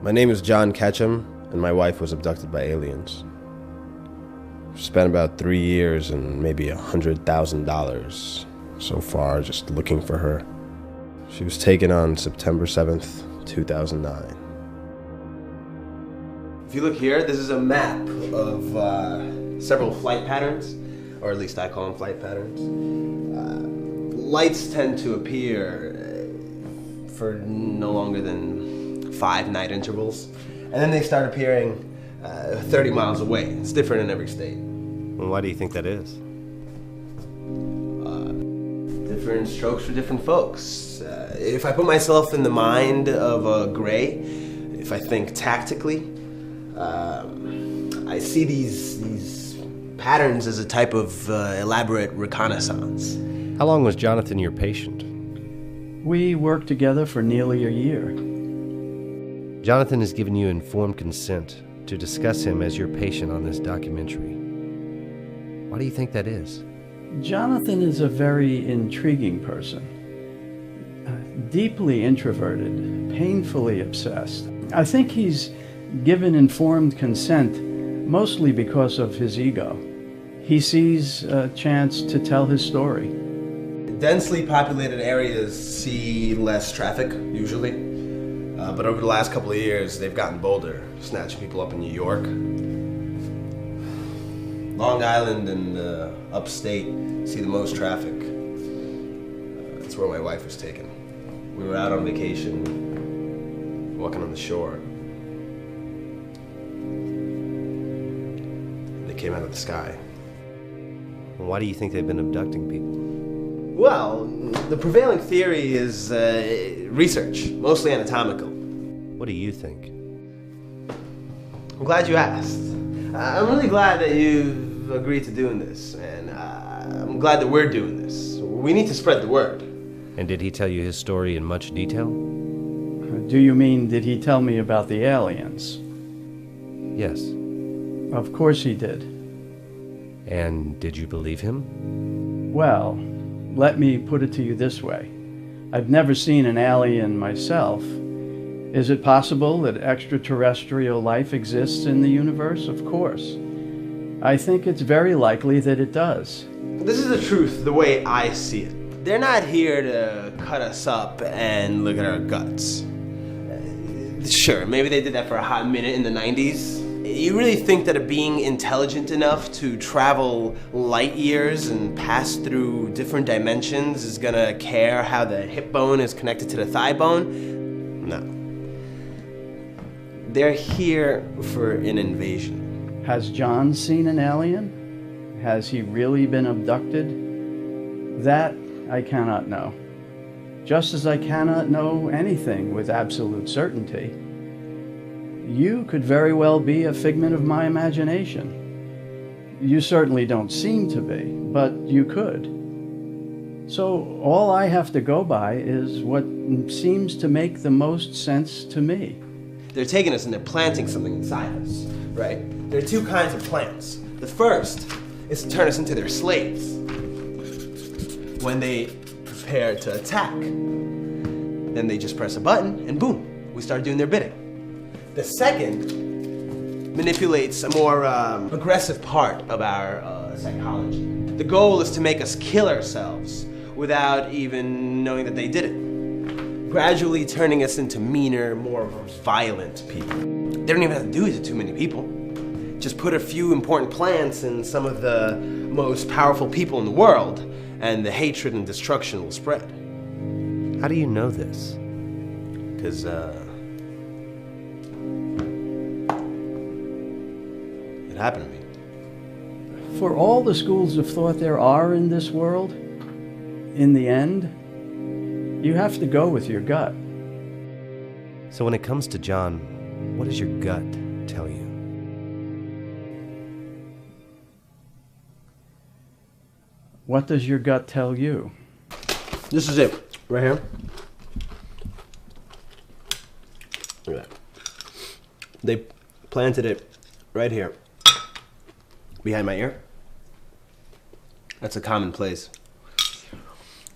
My name is John Ketchum, and my wife was abducted by aliens. Spent about 3 years and maybe $100,000 so far just looking for her. She was taken on September 7th, 2009. If you look here, this is a map of several flight patterns, or at least I call them flight patterns. Lights tend to appear for no longer than 5 night intervals, and then they start appearing 30 miles away. It's different in every state. Well, why do you think that is? Different strokes for different folks. If I put myself in the mind of a Gray, if I think tactically, I see these patterns as a type of elaborate reconnaissance. How long was Jonathan your patient? We worked together for nearly a year. Jonathan has given you informed consent to discuss him as your patient on this documentary. Why do you think that is? Jonathan is a very intriguing person. Deeply introverted, painfully obsessed. I think he's given informed consent mostly because of his ego. He sees a chance to tell his story. Densely populated areas see less traffic, usually. But over the last couple of years, they've gotten bolder, snatching people up in New York. Long Island and upstate see the most traffic. That's where my wife was taken. We were out on vacation, walking on the shore. They came out of the sky. Well, why do you think they've been abducting people? Well, the prevailing theory is research, mostly anatomical. What do you think? I'm glad you asked. I'm really glad that you've agreed to doing this, and I'm glad that we're doing this. We need to spread the word. And did he tell you his story in much detail? Do you mean, did he tell me about the aliens? Yes. Of course he did. And did you believe him? Well, let me put it to you this way. I've never seen an alien myself. Is it possible that extraterrestrial life exists in the universe? Of course. I think it's very likely that it does. This is the truth, the way I see it. They're not here to cut us up and look at our guts. Sure, maybe they did that for a hot minute in the 90s. You really think that a being intelligent enough to travel light years and pass through different dimensions is gonna care how the hip bone is connected to the thigh bone? No. They're here for an invasion. Has John seen an alien? Has he really been abducted? That I cannot know. Just as I cannot know anything with absolute certainty. You could very well be a figment of my imagination. You certainly don't seem to be, but you could. So all I have to go by is what seems to make the most sense to me. They're taking us and they're planting something inside us, right? There are 2 kinds of plants. The first is to turn us into their slaves when they prepare to attack. Then they just press a button and boom, we start doing their bidding. The second manipulates a more aggressive part of our psychology. The goal is to make us kill ourselves without even knowing that they did it. Gradually turning us into meaner, more violent people. They don't even have to do it to too many people. Just put a few important plants in some of the most powerful people in the world, and the hatred and destruction will spread. How do you know this? Because, it happened to me. For all the schools of thought there are in this world, in the end, you have to go with your gut. So when it comes to John, what does your gut tell you? What does your gut tell you? This is it, right here. Look at that. They planted it right here, behind my ear. That's a common place.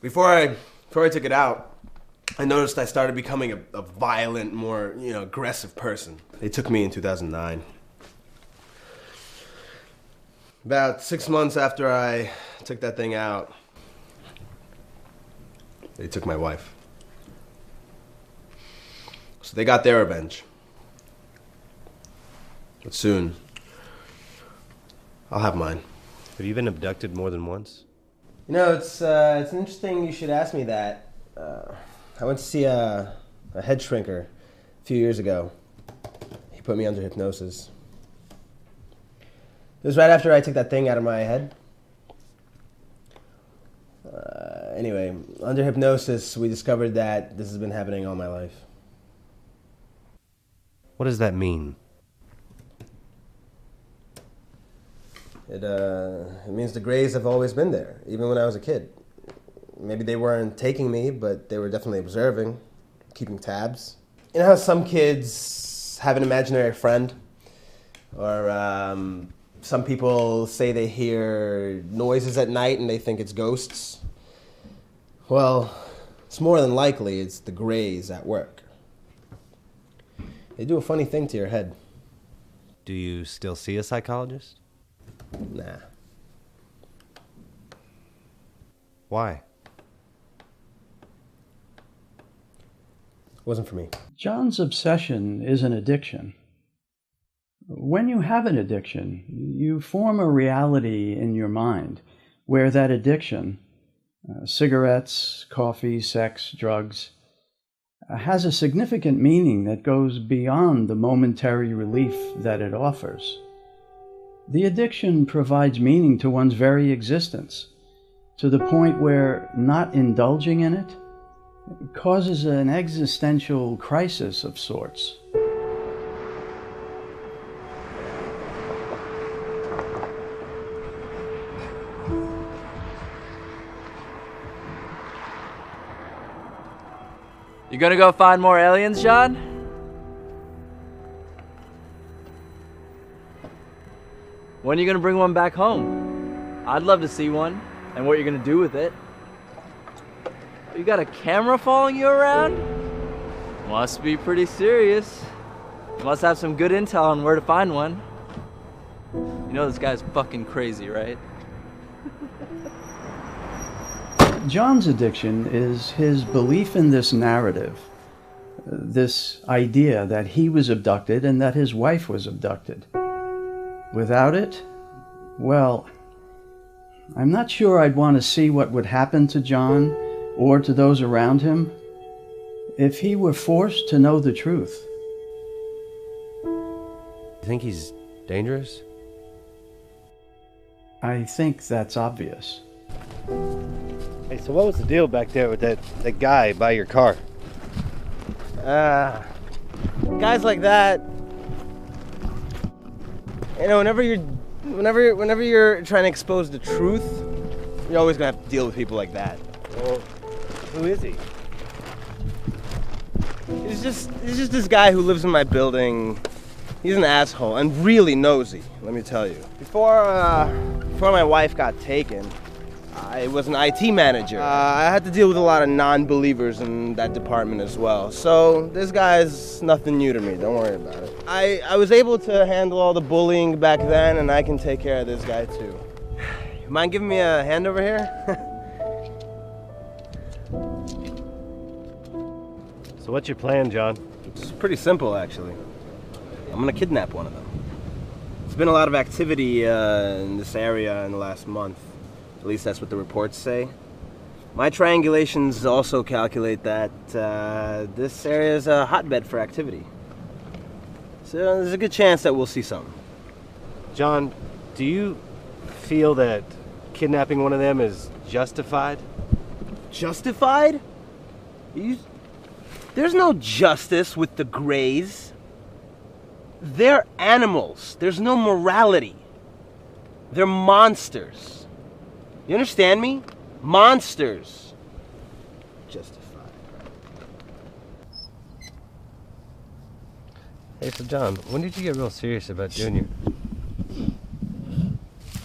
Before I took it out, I noticed I started becoming a violent, more, aggressive person. They took me in 2009. About 6 months after I took that thing out, they took my wife. So they got their revenge. But soon, I'll have mine. Have you been abducted more than once? It's interesting you should ask me that. I went to see a head shrinker a few years ago. He put me under hypnosis. It was right after I took that thing out of my head. Anyway, under hypnosis, we discovered that this has been happening all my life. What does that mean? It means the Greys have always been there, even when I was a kid. Maybe they weren't taking me, but they were definitely observing, keeping tabs. You know how some kids have an imaginary friend? Or some people say they hear noises at night and they think it's ghosts? Well, it's more than likely it's the Greys at work. They do a funny thing to your head. Do you still see a psychologist? Nah. Why? Wasn't for me. John's obsession is an addiction. When you have an addiction, you form a reality in your mind where that addiction, cigarettes, coffee, sex, drugs, has a significant meaning that goes beyond the momentary relief that it offers. The addiction provides meaning to one's very existence, to the point where not indulging in it causes an existential crisis of sorts. You gonna go find more aliens, John? When are you gonna bring one back home? I'd love to see one, and what you're gonna do with it. You got a camera following you around? Must be pretty serious. You must have some good intel on where to find one. You know this guy's fucking crazy, right? John's addiction is his belief in this narrative, this idea that he was abducted and that his wife was abducted. Without it, well, I'm not sure I'd want to see what would happen to John or to those around him if he were forced to know the truth. You think he's dangerous? I think that's obvious. Hey, so what was the deal back there with that guy by your car? Guys like that, whenever you're trying to expose the truth, you're always gonna have to deal with people like that. Well, who is he? He's just this guy who lives in my building. He's an asshole and really nosy, let me tell you. Before my wife got taken, I was an IT manager. I had to deal with a lot of non-believers in that department as well. So this guy's nothing new to me, don't worry about it. I was able to handle all the bullying back then, and I can take care of this guy too. You mind giving me a hand over here? So what's your plan, John? It's pretty simple, actually. I'm gonna kidnap one of them. There's been a lot of activity in this area in the last month. At least that's what the reports say. My triangulations also calculate that this area is a hotbed for activity. So there's a good chance that we'll see something. John, do you feel that kidnapping one of them is justified? Justified? There's no justice with the Greys. They're animals. There's no morality. They're monsters. You understand me? Monsters. Justified. Hey, so John, when did you get real serious about doing your... You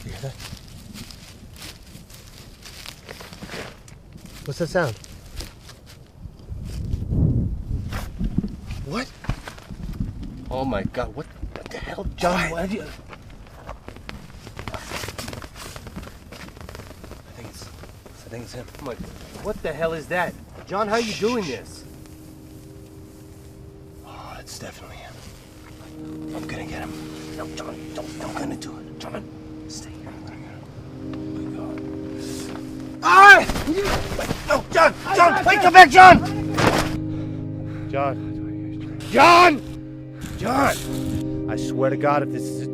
hear that? What's that sound? What? Oh my God! What the hell, John? What have you? I think it's him. What the hell is that, John? How are you doing this? Oh, it's definitely him. I'm gonna get him. No, John, I'm gonna do it. John, stay here. I'm gonna get him. Oh my God. Ah! No, John! John, wait, come back, John! John! I swear to God, if this is...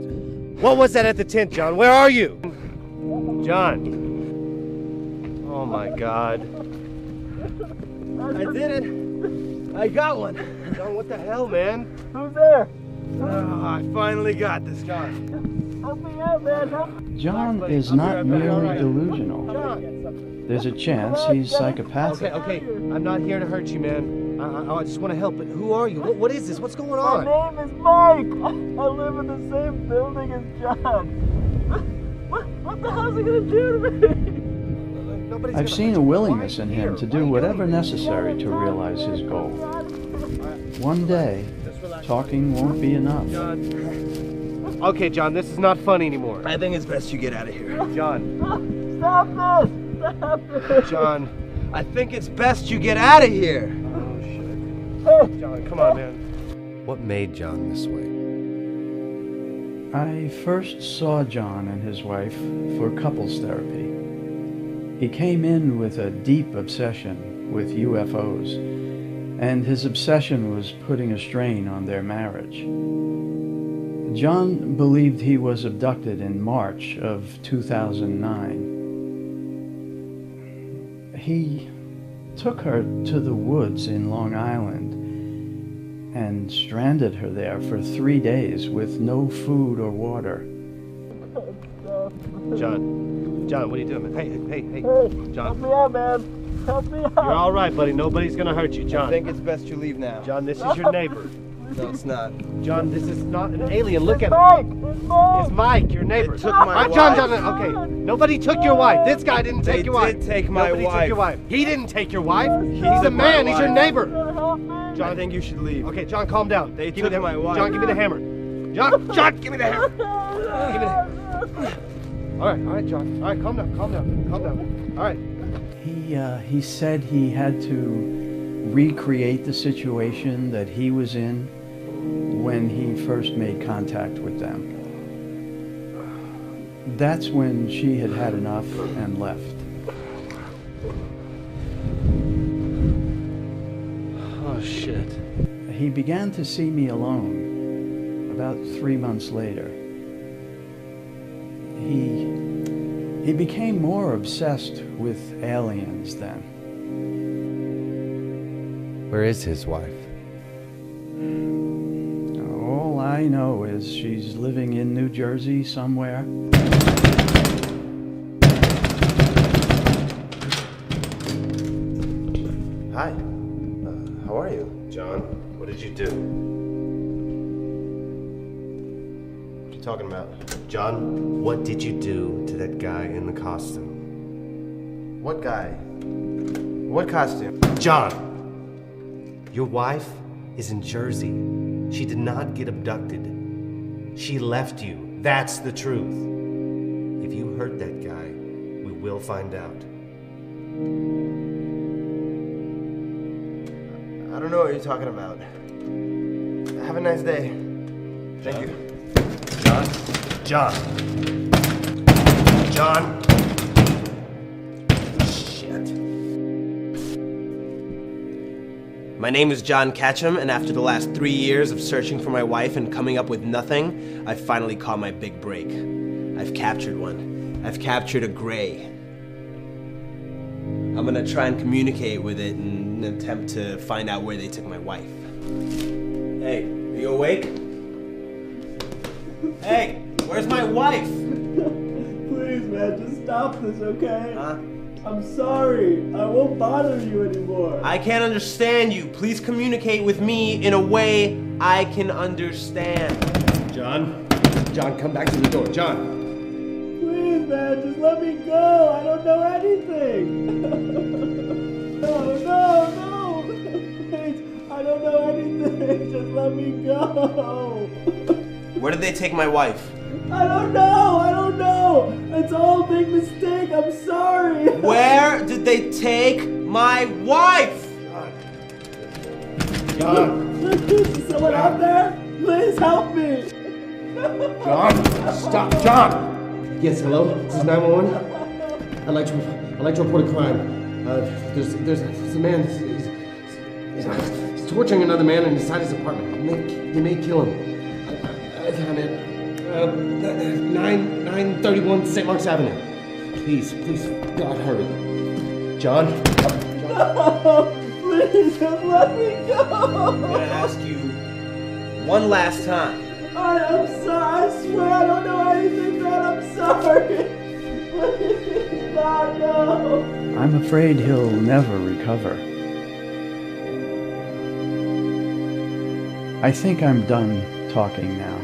What was that at the tent, John? Where are you? John. Oh my God. I did it. I got one. John, what the hell, man? Who's there? Oh, I finally got this, John. Help me out, man. Help me. John is not merely delusional. John. There's a chance he's psychopathic. Okay. I'm not here to hurt you, man. I just want to help, but who are you? What is this? What's going on? My name is Mike. I live in the same building as John. What the hell's he gonna do to me? I've seen a willingness in him to do whatever necessary to realize his goal. One day, talking won't be enough. Okay, John, this is not fun anymore. I think it's best you get out of here. John. Stop this! Stop this! John. I think it's best you get out of here. Oh, shit. John, come on, man. What made John this way? I first saw John and his wife for couples therapy. He came in with a deep obsession with UFOs, and his obsession was putting a strain on their marriage. John believed he was abducted in March of 2009. He took her to the woods in Long Island and stranded her there for 3 days with no food or water. John, what are you doing, man? Hey, Help John. me out, man. Help me out. You're all right, buddy. Nobody's gonna hurt you, I John. think it's best you leave now. John, this is your neighbor. No, it's not. John, this is not an alien. Look at Mike! him. It's Mike! It's Mike, your neighbor. They took my All right, John, wife. okay. Nobody took your wife. This guy didn't take They your wife. did take my Nobody took wife. your wife. He didn't take your wife. He's took a man. my He's your wife. neighbor. Help me! I think you should leave. Okay, John, calm down. They Give took me the, my wife. John, give me the hammer. John, give me the hammer. Give me the hammer. All right, John. All right, calm down. All right. He said he had to recreate the situation that he was in when he first made contact with them. That's when she had had enough and left. Oh, shit. He began to see me alone about 3 months later. He became more obsessed with aliens then. Where is his wife? All I know is she's living in New Jersey somewhere. Hi. How are you? John, what did you do? What are you talking about? John, what did you do to that guy in the costume? What guy? What costume? John! Your wife is in Jersey. She did not get abducted. She left you. That's the truth. If you hurt that guy, we will find out. I don't know what you're talking about. Have a nice day. Thank you. John. Shit. My name is John Ketchum, and after the last 3 years of searching for my wife and coming up with nothing, I finally caught my big break. I've captured one. I've captured a gray. I'm gonna try and communicate with it in an attempt to find out where they took my wife. Hey, are you awake? Hey, where's my wife? Please, man, just stop this, okay? Huh? I'm sorry. I won't bother you anymore. I can't understand you. Please communicate with me in a way I can understand. John, come back to the door. John. Please, man, just let me go. I don't know anything. No. Please, I I don't know anything. Just let me go. Where did they take my wife? I don't know. It's all a big mistake. I'm sorry. Where did they take my wife? John! Is someone out there? Please help me. John! Stop! John! Yes, hello? This is 911? I'd like to report a crime. There's a man. He's torturing another man inside his apartment. He may kill him. I found it. 931 St. Mark's Avenue. Please, God, hurry. John? No, please just let me go. I'm gonna ask you one last time. I'm sorry. I swear I don't know anything, man. I'm sorry. Please, God, no. I'm afraid he'll never recover. I think I'm done talking now.